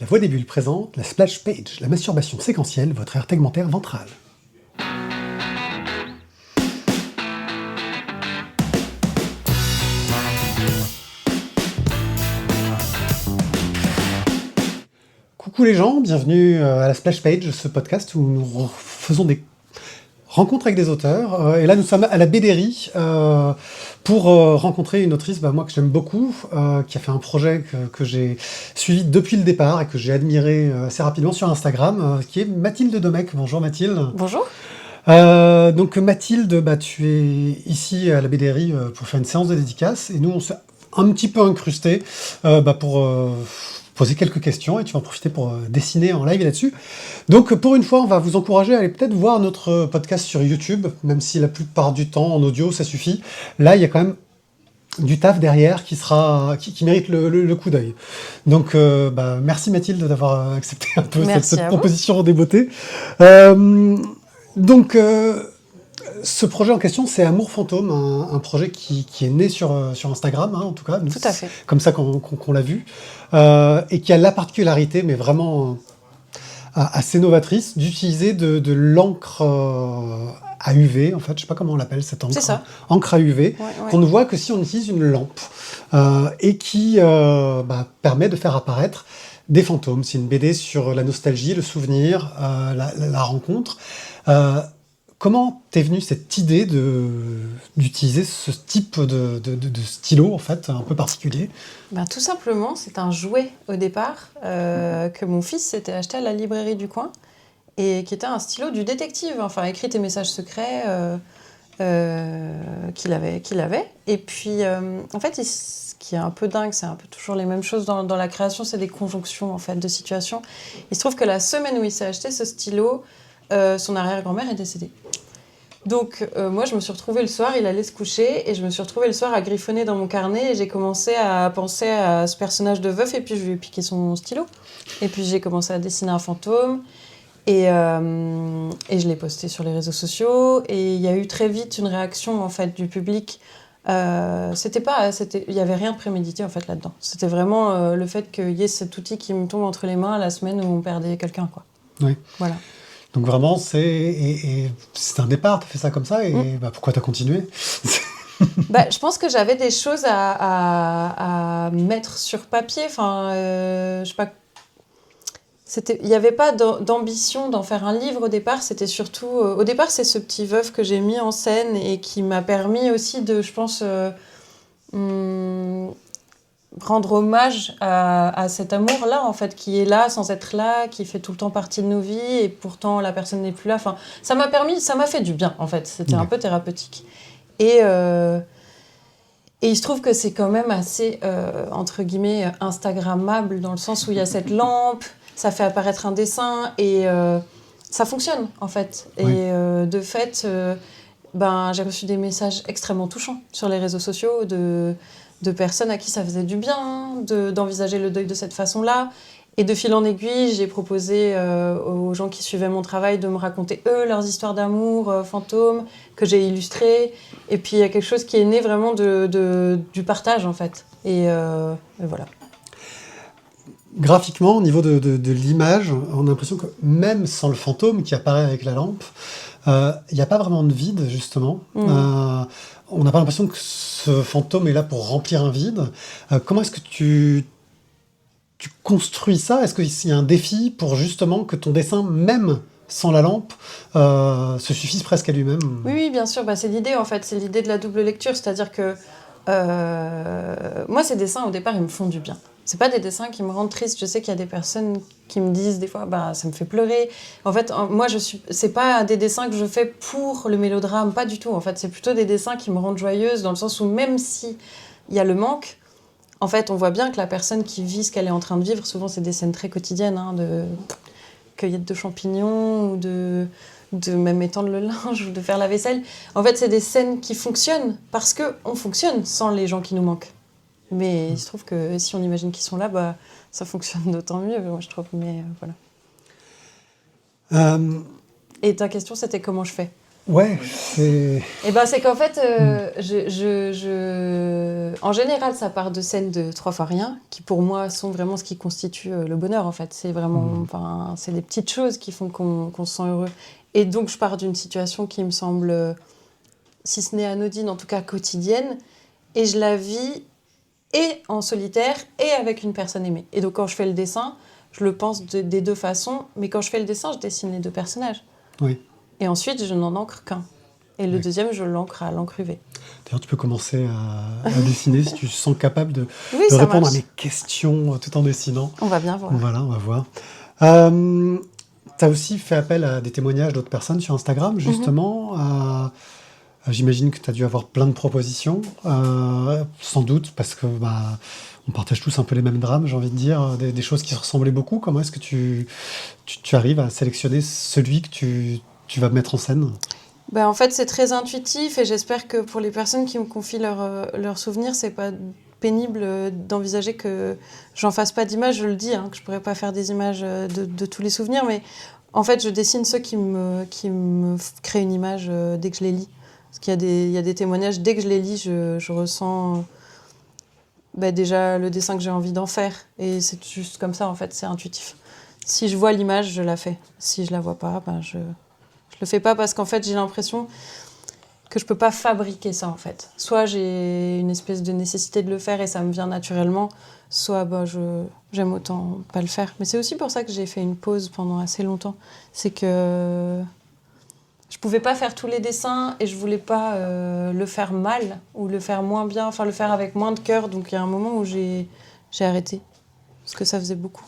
La Voix des Bulles présente la Splash Page, la masturbation séquentielle, votre aire tegmentaire ventrale. Coucou les gens, bienvenue à la Splash Page, ce podcast où nous faisons des rencontres avec des auteurs. Et là, nous sommes à la BDRI pour rencontrer une autrice, moi que j'aime beaucoup, qui a fait un projet que j'ai suivi depuis le départ et que j'ai admiré assez rapidement sur Instagram, qui est Mathilde Domecq. Bonjour Mathilde. Bonjour. Donc Mathilde, tu es ici à la BDRI pour faire une séance de dédicace et nous on s'est un petit peu incrusté pour poser quelques questions et tu vas en profiter pour dessiner en live là-dessus. Donc pour une fois, on va vous encourager à aller peut-être voir notre podcast sur YouTube, même si la plupart du temps en audio ça suffit. Là, il y a quand même du taf derrière qui mérite le coup d'œil. Donc merci Mathilde d'avoir accepté un peu cette proposition débeautée. Ce projet en question, c'est Amour Fantôme, un projet qui est né sur Instagram, en tout cas. Tout à fait. Comme ça qu'on l'a vu. Et qui a la particularité, mais vraiment assez novatrice, d'utiliser de l'encre à UV, en fait. Je ne sais pas comment on l'appelle, cette encre. C'est ça. Encre à UV, qu'on ne voit que si on utilise une lampe. Et qui permet de faire apparaître des fantômes. C'est une BD sur la nostalgie, le souvenir, la rencontre. Comment t'es venue cette idée d'utiliser ce type de stylo, en fait, un peu particulier ? Tout simplement, c'est un jouet au départ que mon fils s'était acheté à la librairie du coin et qui était un stylo du détective, enfin écrit tes messages secrets qu'il avait. Et puis, en fait, ce qui est un peu dingue, c'est un peu toujours les mêmes choses dans la création, c'est des conjonctions en fait, de situations. Il se trouve que la semaine où il s'est acheté ce stylo, son arrière-grand-mère est décédée. Donc moi je me suis retrouvée le soir, il allait se coucher et je me suis retrouvée le soir à griffonner dans mon carnet et j'ai commencé à penser à ce personnage de veuf et puis je lui ai piqué son stylo et puis j'ai commencé à dessiner un fantôme et je l'ai posté sur les réseaux sociaux et il y a eu très vite une réaction en fait du public. Il y avait rien de prémédité en fait là-dedans. C'était vraiment le fait qu'il y ait cet outil qui me tombe entre les mains la semaine où on perdait quelqu'un quoi. Oui. Voilà. Donc vraiment, c'est un départ, tu as fait ça comme ça, et pourquoi tu as continué ? Je pense que j'avais des choses à mettre sur papier. Enfin, je sais pas. Il n'y avait pas d'ambition d'en faire un livre au départ. C'était surtout... au départ, c'est ce petit veuf que j'ai mis en scène et qui m'a permis aussi de, je pense... rendre hommage à cet amour-là, en fait, qui est là sans être là, qui fait tout le temps partie de nos vies, et pourtant la personne n'est plus là. Enfin, ça m'a fait du bien, en fait. C'était un peu thérapeutique. Et il se trouve que c'est quand même assez, entre guillemets, instagrammable, dans le sens où il y a cette lampe, ça fait apparaître un dessin, et ça fonctionne, en fait. Et de fait, j'ai reçu des messages extrêmement touchants sur les réseaux sociaux de personnes à qui ça faisait du bien d'envisager le deuil de cette façon-là. Et de fil en aiguille, j'ai proposé aux gens qui suivaient mon travail de me raconter, eux, leurs histoires d'amour, fantômes, que j'ai illustrées. Et puis, il y a quelque chose qui est né vraiment du partage, en fait. Et voilà. Graphiquement, au niveau de l'image, on a l'impression que même sans le fantôme qui apparaît avec la lampe, il n'y a pas vraiment de vide, justement. On n'a pas l'impression que ce fantôme est là pour remplir un vide. Comment est-ce que tu construis ça ? Est-ce qu'il y a un défi pour justement que ton dessin, même sans la lampe, se suffise presque à lui-même ? Oui, bien sûr. C'est l'idée, en fait. C'est l'idée de la double lecture. C'est-à-dire que moi, ces dessins, au départ, ils me font du bien. C'est pas des dessins qui me rendent triste. Je sais qu'il y a des personnes qui me disent des fois, ça me fait pleurer. En fait, moi, c'est pas des dessins que je fais pour le mélodrame, pas du tout. En fait, c'est plutôt des dessins qui me rendent joyeuse, dans le sens où même si il y a le manque, en fait, on voit bien que la personne qui vit ce qu'elle est en train de vivre, souvent, c'est des scènes très quotidiennes, de cueillette de champignons ou de même étendre le linge ou de faire la vaisselle. En fait, c'est des scènes qui fonctionnent parce qu'on fonctionne sans les gens qui nous manquent. Mais il se trouve que si on imagine qu'ils sont là, ça fonctionne d'autant mieux, moi je trouve. Mais voilà. Et ta question, c'était comment je fais ? Ouais, c'est... Et ben c'est qu'en fait, Mm. en général, ça part de scènes de trois fois rien, qui pour moi sont vraiment ce qui constitue le bonheur en fait. C'est vraiment, Mm. enfin, c'est des petites choses qui font qu'on se sent heureux. Et donc je pars d'une situation qui me semble, si ce n'est anodine, en tout cas quotidienne, et je la vis et en solitaire et avec une personne aimée. Et donc quand je fais le dessin, je le pense des deux façons, mais quand je fais le dessin, je dessine les deux personnages. Oui. Et ensuite, je n'en encre qu'un. Et le Ouais. deuxième, je l'encre à l'encre UV. D'ailleurs, tu peux commencer à dessiner si tu te sens capable Oui, de ça répondre à marche. mes questions tout en dessinant. On va bien voir. Voilà, on va voir. Tu as aussi fait appel à des témoignages d'autres personnes sur Instagram, justement. J'imagine que tu as dû avoir plein de propositions, sans doute, parce que on partage tous un peu les mêmes drames, j'ai envie de dire, des choses qui se ressemblaient beaucoup. Comment est-ce que tu arrives à sélectionner celui que tu vas mettre en scène? Ben, en fait, c'est très intuitif et j'espère que pour les personnes qui me confient leurs souvenirs, c'est pas pénible d'envisager que j'en fasse pas d'image. Je le dis, hein, que je pourrais pas faire des images de tous les souvenirs, mais en fait, je dessine ceux qui me créent une image dès que je les lis. Parce il y a des témoignages, dès que je les lis, je ressens déjà le dessin que j'ai envie d'en faire. Et c'est juste comme ça, en fait, c'est intuitif. Si je vois l'image, je la fais. Si je la vois pas, je le fais pas parce qu'en fait, j'ai l'impression que je peux pas fabriquer ça, en fait. Soit j'ai une espèce de nécessité de le faire et ça me vient naturellement, soit j'aime autant pas le faire. Mais c'est aussi pour ça que j'ai fait une pause pendant assez longtemps. C'est que je pouvais pas faire tous les dessins et je voulais pas le faire mal ou le faire moins bien, enfin le faire avec moins de cœur. Donc il y a un moment où j'ai arrêté parce que ça faisait beaucoup.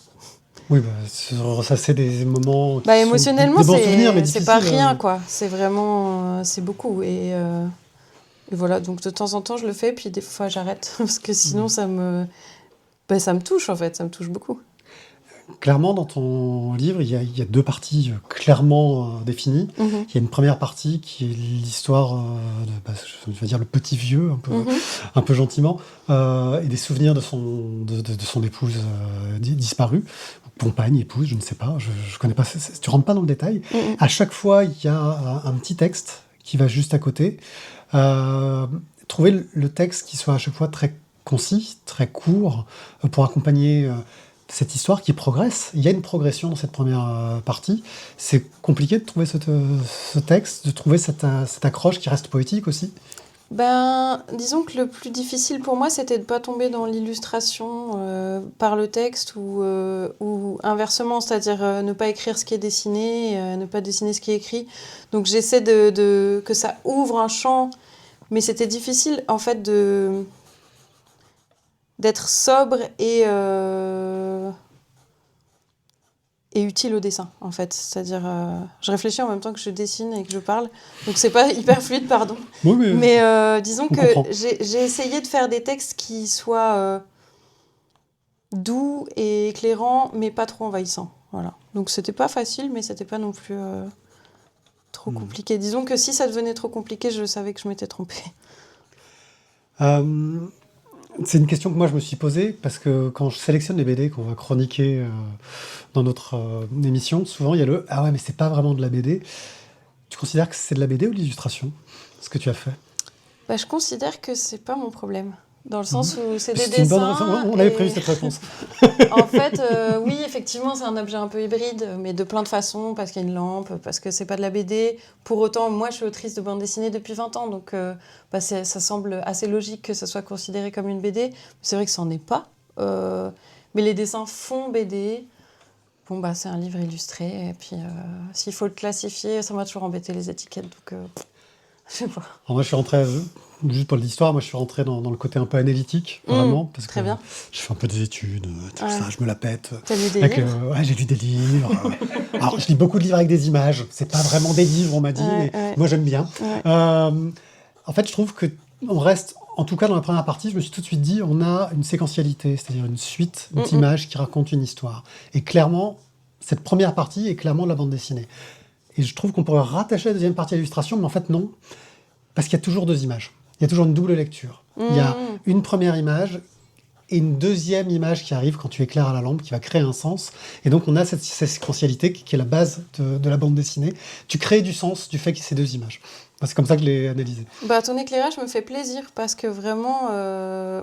Oui, se ressasser des moments qui sont Émotionnellement, des bons souvenirs, mais c'est difficiles. pas rien, quoi. C'est vraiment... c'est beaucoup. Et voilà, donc de temps en temps, je le fais, puis des fois, j'arrête. Parce que sinon, ça me touche, en fait. Ça me touche beaucoup. Clairement, dans ton livre, il y a deux parties clairement définies. Mhm. Il y a une première partie qui est l'histoire je vais dire le petit vieux, un peu gentiment, et des souvenirs de son épouse disparue, compagne, épouse, je ne sais pas, je connais pas, tu rentres pas dans le détail. Mhm. À chaque fois, il y a un petit texte qui va juste à côté. Trouver le texte qui soit à chaque fois très concis, très court, pour accompagner cette histoire qui progresse. Il y a une progression dans cette première partie. C'est compliqué de trouver ce texte, de trouver cette accroche qui reste poétique aussi. Disons que le plus difficile pour moi, c'était de ne pas tomber dans l'illustration par le texte ou inversement, c'est-à-dire ne pas écrire ce qui est dessiné, ne pas dessiner ce qui est écrit. Donc j'essaie que ça ouvre un champ, mais c'était difficile en fait d'être sobre et utile au dessin, en fait. C'est-à-dire, je réfléchis en même temps que je dessine et que je parle, donc c'est pas hyper fluide, pardon. Oui, Mais disons que comprend. j'ai essayé de faire des textes qui soient doux et éclairants, mais pas trop envahissants. Voilà. Donc c'était pas facile, mais c'était pas non plus trop compliqué. Disons que si ça devenait trop compliqué, je savais que je m'étais trompée. C'est une question que moi je me suis posée parce que quand je sélectionne les BD qu'on va chroniquer dans notre émission, souvent il y a le ah ouais mais c'est pas vraiment de la BD. Tu considères que c'est de la BD ou de l'illustration, ce que tu as fait? Je considère que c'est pas mon problème. Dans le sens où c'est des C'est une bonne dessins. on avait prévu cette réponse. En fait, oui, effectivement, c'est un objet un peu hybride, mais de plein de façons, parce qu'il y a une lampe, parce que c'est pas de la BD. Pour autant, moi, je suis autrice de bande dessinée depuis 20 ans, donc ça semble assez logique que ça soit considéré comme une BD. C'est vrai que ça n'en est pas. Mais les dessins font BD. Bon, c'est un livre illustré, et puis s'il faut le classifier, ça m'a toujours embêté les étiquettes, donc je sais pas. Alors moi je suis rentré, juste pour l'histoire, moi je suis rentré dans le côté un peu analytique, vraiment, parce très que bien. je fais un peu des études, tout ça, je me la pète. T'as lu des Avec, livres ouais, j'ai lu des livres. Alors je lis beaucoup de livres avec des images, c'est pas vraiment des livres, on m'a dit, Ouais, mais ouais. moi j'aime bien. Ouais. En fait, je trouve que on reste, en tout cas dans la première partie, je me suis tout de suite dit, on a une séquentialité, c'est-à-dire une suite d'images qui racontent une histoire. Et clairement, cette première partie est clairement de la bande dessinée. Et je trouve qu'on pourrait rattacher la deuxième partie à l'illustration, mais en fait non, parce qu'il y a toujours deux images. Il y a toujours une double lecture. Il y a une première image et une deuxième image qui arrive quand tu éclaires à la lampe, qui va créer un sens. Et donc, on a cette séquentialité qui est la base de la bande dessinée. Tu crées du sens du fait qu'il y ait ces deux images. Enfin, c'est comme ça que je l'ai analysé. Ton éclairage me fait plaisir parce que vraiment,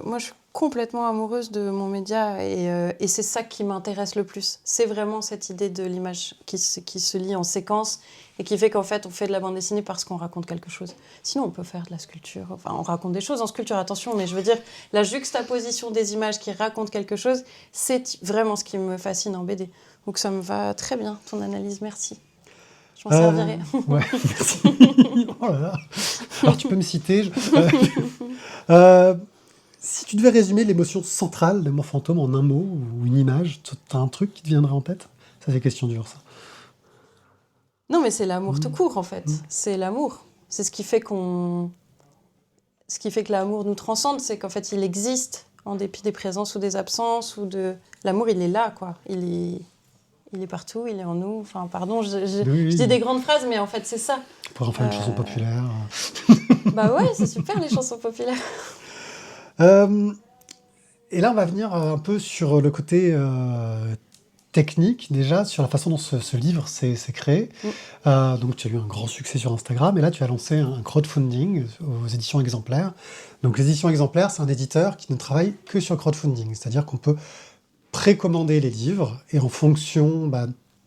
moi je suis complètement amoureuse de mon média et c'est ça qui m'intéresse le plus. C'est vraiment cette idée de l'image qui se lit en séquence et qui fait qu'en fait on fait de la bande dessinée parce qu'on raconte quelque chose. Sinon on peut faire de la sculpture, enfin on raconte des choses en sculpture, attention, mais je veux dire la juxtaposition des images qui racontent quelque chose, c'est vraiment ce qui me fascine en BD. Donc ça me va très bien, ton analyse, merci. Je m'en servirai. Ouais, merci. Oh là là. Alors, tu peux me citer. Si tu devais résumer l'émotion centrale de Mort Fantôme en un mot ou une image, tu as un truc qui te viendrait en tête? Ça, c'est question dure, ça. Non, mais c'est l'amour tout court, en fait. C'est l'amour. C'est ce qui fait que l'amour nous transcende, c'est qu'en fait, il existe en dépit des présences ou des absences ou de... L'amour, il est là, quoi. Il est partout, il est en nous. Enfin, pardon, je dis des grandes phrases, mais en fait, c'est ça. On pourrait en faire une chanson populaire. Bah ouais, c'est super, les chansons populaires. Et là, on va venir un peu sur le côté technique, déjà, sur la façon dont ce livre s'est créé. Donc, tu as eu un grand succès sur Instagram, et là, tu as lancé un crowdfunding aux éditions Exemplaires. Donc, les éditions Exemplaires, c'est un éditeur qui ne travaille que sur le crowdfunding, c'est-à-dire qu'on peut précommander les livres, et en fonction,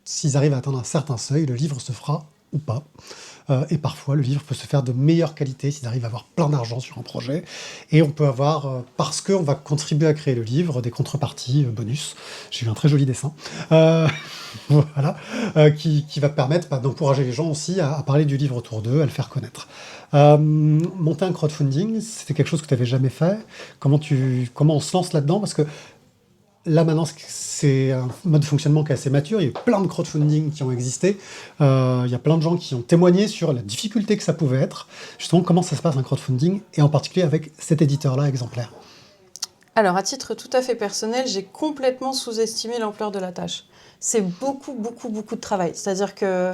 s'ils arrivent à atteindre un certain seuil, le livre se fera ou pas. Et parfois, le livre peut se faire de meilleure qualité s'ils arrivent à avoir plein d'argent sur un projet. Et on peut avoir, parce qu'on va contribuer à créer le livre, des contreparties bonus. J'ai eu un très joli dessin. Voilà. Qui va permettre d'encourager les gens aussi à parler du livre autour d'eux, à le faire connaître. Monter un crowdfunding, c'était quelque chose que tu n'avais jamais fait. Comment on se lance là-dedans? Parce que là, maintenant, c'est un mode de fonctionnement qui est assez mature. Il y a eu plein de crowdfunding qui ont existé. Il y a plein de gens qui ont témoigné sur la difficulté que ça pouvait être. Justement, comment ça se passe un crowdfunding, et en particulier avec cet éditeur-là, Exemplaire. Alors, à titre tout à fait personnel, j'ai complètement sous-estimé l'ampleur de la tâche. C'est beaucoup, beaucoup, beaucoup de travail. C'est-à-dire que,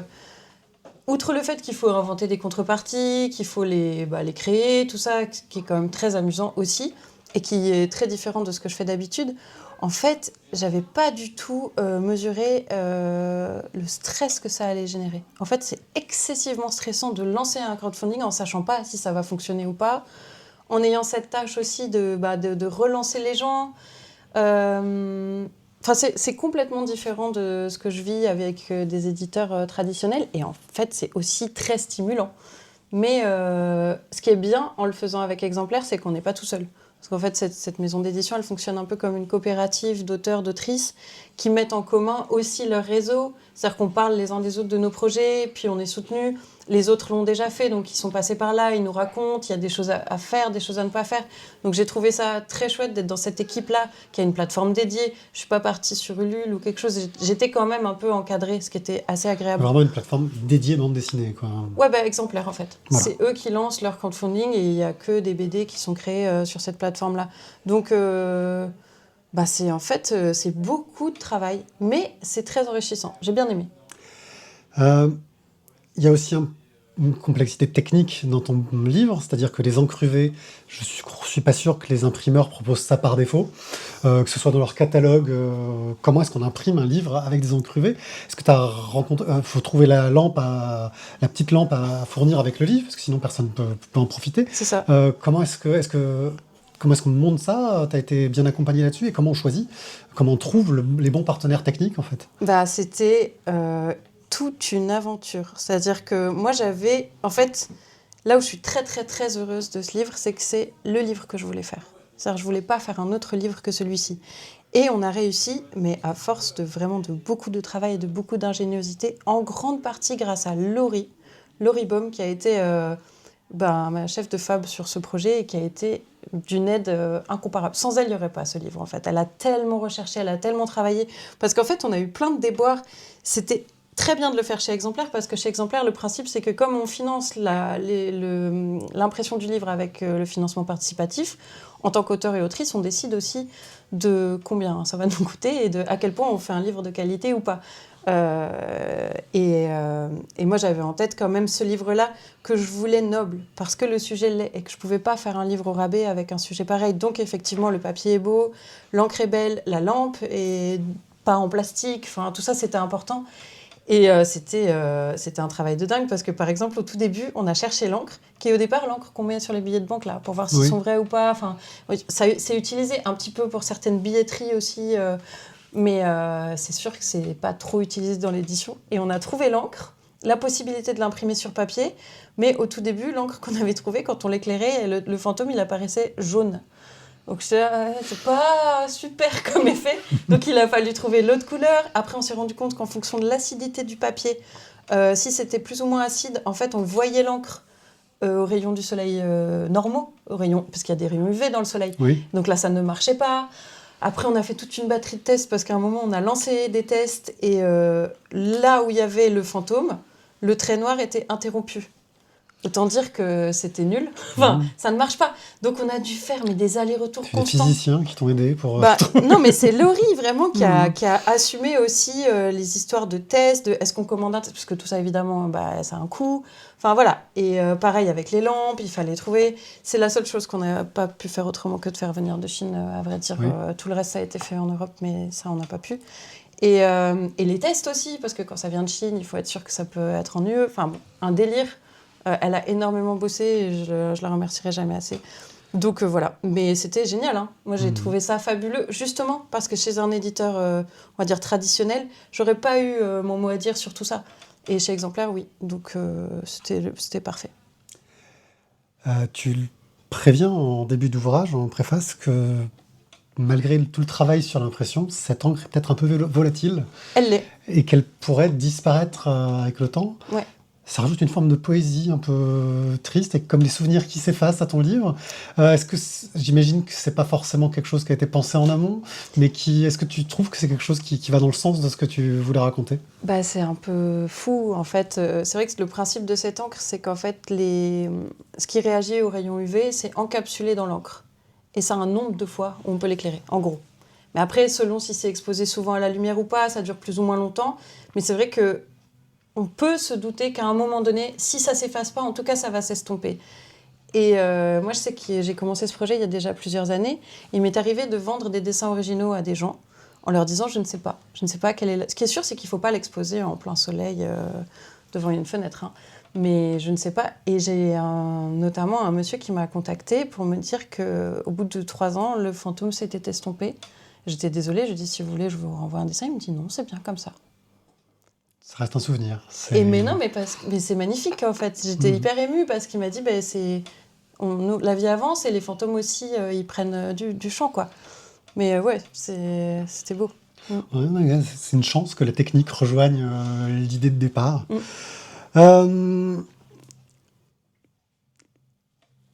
outre le fait qu'il faut inventer des contreparties, qu'il faut les créer, tout ça, qui est quand même très amusant aussi, et qui est très différent de ce que je fais d'habitude, en fait, j'avais pas du tout mesuré le stress que ça allait générer. En fait, c'est excessivement stressant de lancer un crowdfunding en sachant pas si ça va fonctionner ou pas, en ayant cette tâche aussi de relancer les gens. C'est complètement différent de ce que je vis avec des éditeurs traditionnels, et en fait, c'est aussi très stimulant. Mais ce qui est bien en le faisant avec Exemplaire, c'est qu'on n'est pas tout seul. Parce qu'en fait, cette maison d'édition, elle fonctionne un peu comme une coopérative d'auteurs, d'autrices qui mettent en commun aussi leur réseau. C'est-à-dire qu'on parle les uns des autres de nos projets, puis on est soutenus. Les autres l'ont déjà fait, donc ils sont passés par là, ils nous racontent, il y a des choses à faire, des choses à ne pas faire. Donc j'ai trouvé ça très chouette d'être dans cette équipe-là, qui a une plateforme dédiée. Je ne suis pas partie sur Ulule ou quelque chose. J'étais quand même un peu encadrée, ce qui était assez agréable. Vraiment une plateforme dédiée bande dessinée, quoi. Ouais, Exemplaire, en fait. Voilà. C'est eux qui lancent leur crowdfunding, et il n'y a que des BD qui sont créés sur cette plateforme-là. Donc, c'est beaucoup de travail, mais c'est très enrichissant. J'ai bien aimé. Il y a aussi une complexité technique dans ton livre, c'est-à-dire que les encruvés, je suis pas sûr que les imprimeurs proposent ça par défaut, que ce soit dans leur catalogue. Comment est-ce qu'on imprime un livre avec des encruvés? Est-ce que tu as rencontré... faut trouver la petite lampe à fournir avec le livre, parce que sinon personne ne peut en profiter. C'est ça. Comment est-ce qu'on monte ça? Tu as été bien accompagné là-dessus, et comment on choisit? Comment on trouve les bons partenaires techniques, en fait? C'était toute une aventure. C'est-à-dire que moi, j'avais... En fait, là où je suis très, très, très heureuse de ce livre, c'est que c'est le livre que je voulais faire. C'est-à-dire que je voulais pas faire un autre livre que celui-ci. Et on a réussi, mais à force de beaucoup de travail et de beaucoup d'ingéniosité, en grande partie grâce à Laurie Baum, qui a été ma chef de fab sur ce projet et qui a été d'une aide incomparable. Sans elle, il n'y aurait pas ce livre, en fait. Elle a tellement recherché, elle a tellement travaillé. Parce qu'en fait, on a eu plein de déboires. C'était très bien de le faire chez Exemplaire, parce que chez Exemplaire, le principe, c'est que comme on finance l'impression du livre avec le financement participatif, en tant qu'auteur et autrice, on décide aussi de combien ça va nous coûter et à quel point on fait un livre de qualité ou pas. Et moi, j'avais en tête quand même ce livre-là que je voulais noble, parce que le sujet l'est, et que je ne pouvais pas faire un livre au rabais avec un sujet pareil. Donc, effectivement, le papier est beau, l'encre est belle, la lampe est pas en plastique, enfin, tout ça, c'était important. Et c'était un travail de dingue, parce que, par exemple, au tout début, on a cherché l'encre, qui est au départ l'encre qu'on met sur les billets de banque, là, pour voir s'ils sont vrais ou pas. Enfin, c'est utilisé un petit peu pour certaines billetteries aussi, mais c'est sûr que c'est pas trop utilisé dans l'édition. Et on a trouvé l'encre, la possibilité de l'imprimer sur papier, mais au tout début, l'encre qu'on avait trouvée, quand on l'éclairait, le fantôme, il apparaissait jaune. Donc c'est pas super comme effet. Donc il a fallu trouver l'autre couleur. Après, on s'est rendu compte qu'en fonction de l'acidité du papier, si c'était plus ou moins acide, en fait, on voyait l'encre aux rayons du soleil normaux, parce qu'il y a des rayons UV dans le soleil. Oui. Donc là, ça ne marchait pas. Après, on a fait toute une batterie de tests, parce qu'à un moment, on a lancé des tests, et là où il y avait le fantôme, le trait noir était interrompu. Autant dire que c'était nul. Enfin, ça ne marche pas. Donc, on a dû faire des allers-retours constants. C'est des physiciens qui t'ont aidé pour... Non, mais c'est Laurie, vraiment, qui a assumé aussi les histoires de tests, de est-ce qu'on commande un test, parce que tout ça, évidemment, ça a un coût. Enfin, voilà. Et pareil, avec les lampes, il fallait trouver... C'est la seule chose qu'on n'a pas pu faire autrement que de faire venir de Chine, à vrai dire. Oui. Tout le reste, ça a été fait en Europe, mais ça, on n'a pas pu. Et les tests aussi, parce que quand ça vient de Chine, il faut être sûr que ça peut être en UE. Enfin, bon, un délire. Elle a énormément bossé, et je la remercierai jamais assez. Donc voilà, mais c'était génial. Hein. Moi, j'ai trouvé ça fabuleux, justement parce que chez un éditeur, on va dire traditionnel, j'aurais pas eu mon mot à dire sur tout ça. Et chez Exemplaire, oui. Donc c'était parfait. Tu préviens en début d'ouvrage, en préface, que malgré tout le travail sur l'impression, cette encre est peut-être un peu volatile. Elle l'est. Et qu'elle pourrait disparaître avec le temps. Ouais. Ça rajoute une forme de poésie un peu triste, et comme les souvenirs qui s'effacent à ton livre. J'imagine que c'est pas forcément quelque chose qui a été pensé en amont, mais est-ce que tu trouves que c'est quelque chose qui va dans le sens de ce que tu voulais raconter ? C'est un peu fou, en fait. C'est vrai que le principe de cette encre, c'est qu'en fait, ce qui réagit aux rayons UV, c'est encapsulé dans l'encre. Et ça a un nombre de fois où on peut l'éclairer, en gros. Mais après, selon si c'est exposé souvent à la lumière ou pas, ça dure plus ou moins longtemps. Mais c'est vrai que on peut se douter qu'à un moment donné, si ça ne s'efface pas, en tout cas, ça va s'estomper. Et moi, je sais que j'ai commencé ce projet il y a déjà plusieurs années. Il m'est arrivé de vendre des dessins originaux à des gens en leur disant « je ne sais pas quelle est Ce qui est sûr, c'est qu'il ne faut pas l'exposer en plein soleil devant une fenêtre. Hein. Mais je ne sais pas. Et j'ai notamment un monsieur qui m'a contacté pour me dire qu'au bout de 3 ans, le fantôme s'était estompé. J'étais désolée, je lui ai dit « si vous voulez, je vous renvoie un dessin ». Il me dit « non, c'est bien comme ça ». Ça reste un souvenir. Mais c'est magnifique en fait. J'étais hyper émue parce qu'il m'a dit la vie avance et les fantômes aussi ils prennent du champ quoi. Mais ouais, c'était beau. Ouais, c'est une chance que la technique rejoigne l'idée de départ. On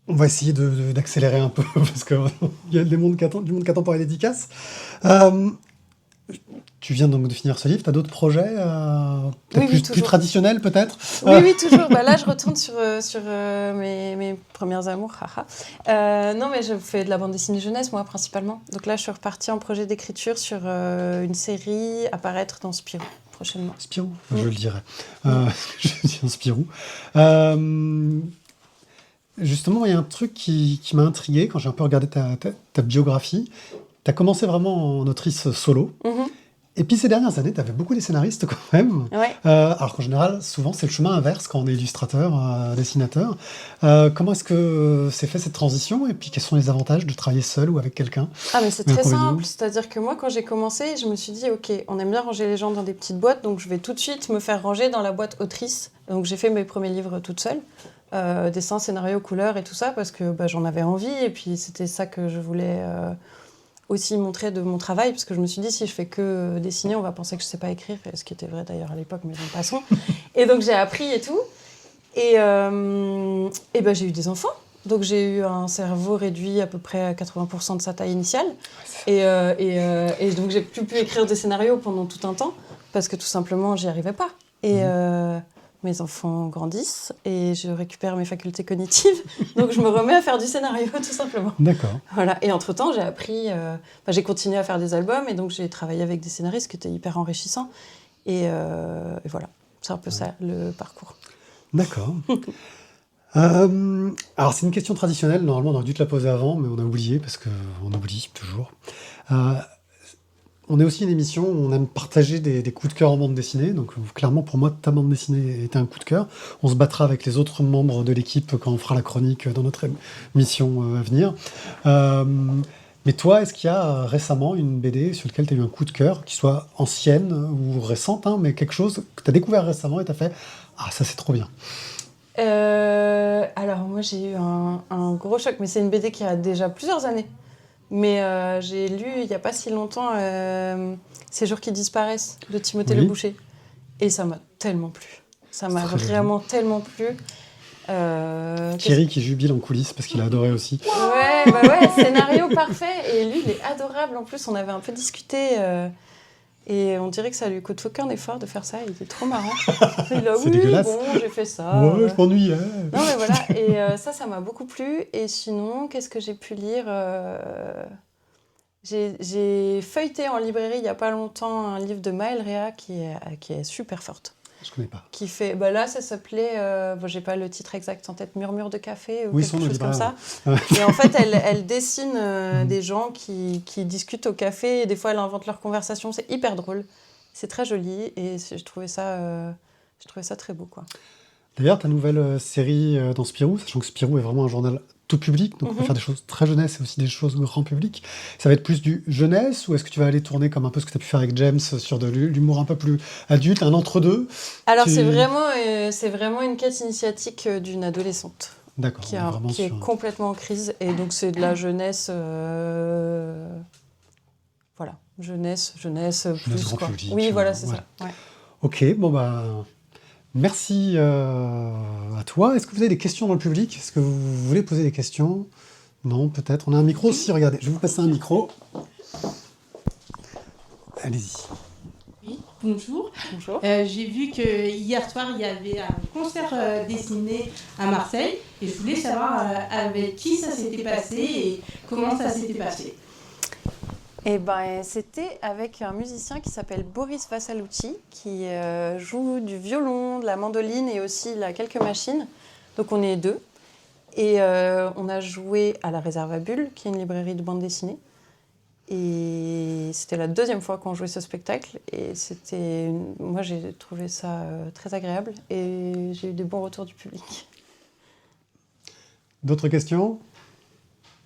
va essayer d'accélérer un peu parce qu'il y a du monde qui attend pour la dédicace. Tu viens donc de finir ce livre, tu as d'autres projets plus traditionnels peut-être ? Oui, toujours. Là, je retourne sur mes premières amours. Non, mais je fais de la bande dessinée jeunesse, moi, principalement. Donc là, je suis repartie en projet d'écriture sur une série à paraître dans Spirou, prochainement. Spirou, je le dirais. Je dis un Spirou. Justement, il y a un truc qui m'a intrigué quand j'ai un peu regardé ta biographie. Tu as commencé vraiment en autrice solo. Et puis ces dernières années, tu avais beaucoup des scénaristes quand même. Ouais. Alors qu'en général, souvent, c'est le chemin inverse quand on est illustrateur, dessinateur. Comment est-ce que s'est fait cette transition ? Et puis quels sont les avantages de travailler seul ou avec quelqu'un ? Mais c'est très simple. C'est-à-dire que moi, quand j'ai commencé, je me suis dit, OK, on aime bien ranger les gens dans des petites boîtes, donc je vais tout de suite me faire ranger dans la boîte autrice. Donc j'ai fait mes premiers livres toute seule. Dessin, scénario, couleur et tout ça, parce que j'en avais envie. Et puis c'était ça que je voulais... aussi montrer de mon travail, parce que je me suis dit, si je fais que dessiner, on va penser que je sais pas écrire, ce qui était vrai d'ailleurs à l'époque, mais bon, passons. Et donc j'ai appris et tout, et j'ai eu des enfants, donc j'ai eu un cerveau réduit à peu près à 80% de sa taille initiale, et donc j'ai plus pu écrire des scénarios pendant tout un temps, parce que tout simplement, j'y arrivais pas. Et mes enfants grandissent et je récupère mes facultés cognitives. Donc, je me remets à faire du scénario, tout simplement. D'accord. Voilà. Et entre-temps, j'ai appris... j'ai continué à faire des albums et donc j'ai travaillé avec des scénaristes qui étaient hyper enrichissants. Et voilà. C'est un peu ça, le parcours. D'accord. Alors, c'est une question traditionnelle. Normalement, on aurait dû te la poser avant, mais on a oublié parce qu'on oublie toujours. On est aussi une émission où on aime partager des coups de cœur en bande dessinée. Donc, clairement, pour moi, ta bande dessinée était un coup de cœur. On se battra avec les autres membres de l'équipe quand on fera la chronique dans notre émission à venir. Mais toi, est-ce qu'il y a récemment une BD sur laquelle tu as eu un coup de cœur, qui soit ancienne ou récente, hein, mais quelque chose que tu as découvert récemment et tu as fait « Ah, ça, c'est trop bien ». Alors, moi, j'ai eu un gros choc, mais c'est une BD qui a déjà plusieurs années. Mais j'ai lu il n'y a pas si longtemps Ces jours qui disparaissent de Timothée Le Boucher. Et ça m'a tellement plu. Ça m'a vraiment tellement plu. Thierry qui jubile en coulisses parce qu'il a adoré aussi. Ouais, scénario parfait. Et lui, il est adorable. En plus, on avait un peu discuté. Et on dirait que ça lui coûte aucun effort de faire ça. Il était trop marrant. Il a C'est dégueulasse. Bon, j'ai fait ça. Ouais, je m'ennuyais. Non, mais voilà. Et ça m'a beaucoup plu. Et sinon, qu'est-ce que j'ai pu lire J'ai feuilleté en librairie il n'y a pas longtemps un livre de Maëlle Réa qui est super forte. Je connais pas. Qui fait, là, ça s'appelait, j'ai pas le titre exact en tête, Murmure de café ou quelque chose comme ça. Et en fait, elle dessine des gens qui discutent au café et des fois, elle invente leur conversation. C'est hyper drôle. C'est très joli et je trouvais ça très beau, quoi. D'ailleurs, ta nouvelle série dans Spirou, sachant que Spirou est vraiment un journal tout public, donc on peut faire des choses très jeunesse et aussi des choses grand public. Ça va être plus du jeunesse ou est-ce que tu vas aller tourner comme un peu ce que tu as pu faire avec James sur de l'humour un peu plus adulte, un entre-deux? Alors c'est vraiment une quête initiatique d'une adolescente. D'accord. Qui est complètement en crise et donc c'est de la jeunesse. Voilà, jeunesse plus grand quoi. public, oui, voilà, c'est ça. Ouais. Ok, bon bah. Merci à toi. Est-ce que vous avez des questions dans le public? Est-ce que vous voulez poser des questions? Non, peut-être. On a un micro aussi, regardez. Je vais vous passer un micro. Allez-y. Oui, bonjour. Bonjour. J'ai vu que hier soir, il y avait un concert dessiné à Marseille. Et je voulais savoir avec qui ça s'était passé et comment ça s'était passé. Eh ben, c'était avec un musicien qui s'appelle Boris Vassalucci, qui joue du violon, de la mandoline et aussi il a quelques machines. Donc on est deux. Et on a joué à la Réserve à Bulles, qui est une librairie de bande dessinée. Et c'était la deuxième fois qu'on jouait ce spectacle. Et moi, j'ai trouvé ça très agréable. Et j'ai eu des bons retours du public. D'autres questions?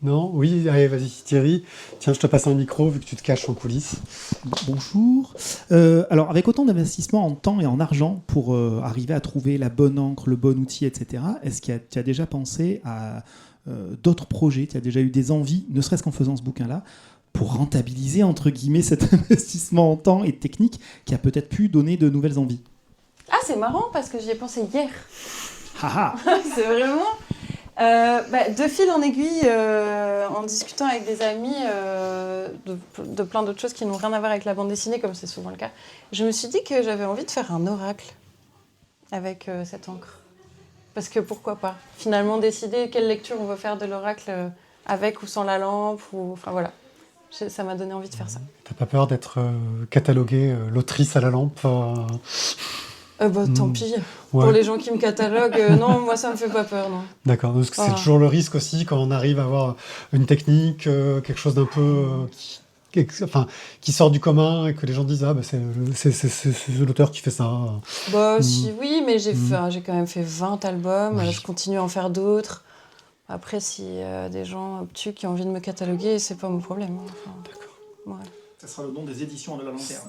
Non? Oui, allez, vas-y, Thierry. Tiens, je te passe un micro vu que tu te caches en coulisses. Bonjour. Alors, avec autant d'investissement en temps et en argent pour arriver à trouver la bonne encre, le bon outil, etc., est-ce que tu as déjà pensé à d'autres projets? Tu as déjà eu des envies, ne serait-ce qu'en faisant ce bouquin-là, pour rentabiliser, entre guillemets, cet investissement en temps et technique qui a peut-être pu donner de nouvelles envies? Ah, c'est marrant parce que j'y ai pensé hier. Haha. C'est vraiment... de fil en aiguille, en discutant avec des amis de plein d'autres choses qui n'ont rien à voir avec la bande dessinée, comme c'est souvent le cas, je me suis dit que j'avais envie de faire un oracle avec cette encre. Parce que pourquoi pas? Finalement, décider quelle lecture on veut faire de l'oracle avec ou sans la lampe, enfin voilà. Ça m'a donné envie de faire ça. T'as pas peur d'être cataloguée l'autrice à la lampe Tant pis. Ouais. Pour les gens qui me cataloguent, non, moi ça me fait pas peur, non. D'accord, parce que c'est toujours le risque aussi quand on arrive à avoir une technique, quelque chose d'un peu qui sort du commun et que les gens disent c'est l'auteur qui fait ça. Si, oui, mais j'ai quand même fait 20 albums, je continue à en faire d'autres. Après, s'il y a des gens obtus qui ont envie de me cataloguer, c'est pas mon problème. Enfin, d'accord. Ouais. Ça sera le nom des éditions de la Lanterne.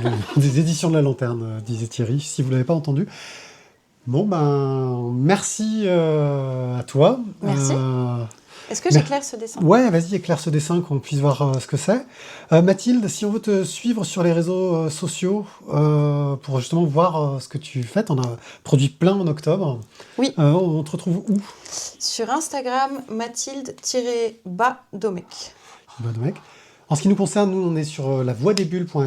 Le nom des éditions de la Lanterne, disait Thierry, si vous ne l'avez pas entendu. Bon, merci à toi. Merci. Est-ce que j'éclaire ce dessin? Ouais, vas-y, éclaire ce dessin, qu'on puisse voir ce que c'est. Mathilde, si on veut te suivre sur les réseaux sociaux pour justement voir ce que tu fais, on a produit plein en octobre. Oui. On te retrouve où? Sur Instagram, Mathilde-Domecq. Domecq. En ce qui nous concerne, nous, on est sur lavoidesbulles.fr,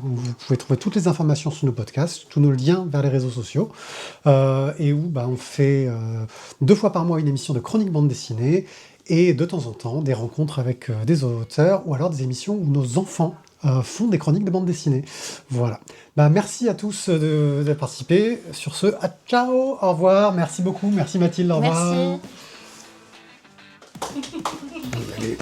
où vous pouvez trouver toutes les informations sur nos podcasts, tous nos liens vers les réseaux sociaux, et où on fait 2 fois par mois une émission de chronique bande dessinée, et de temps en temps des rencontres avec des auteurs, ou alors des émissions où nos enfants font des chroniques de bande dessinée. Voilà. Merci à tous de participé. Sur ce, ciao, au revoir, merci beaucoup, merci Mathilde, au revoir. Merci. Allez.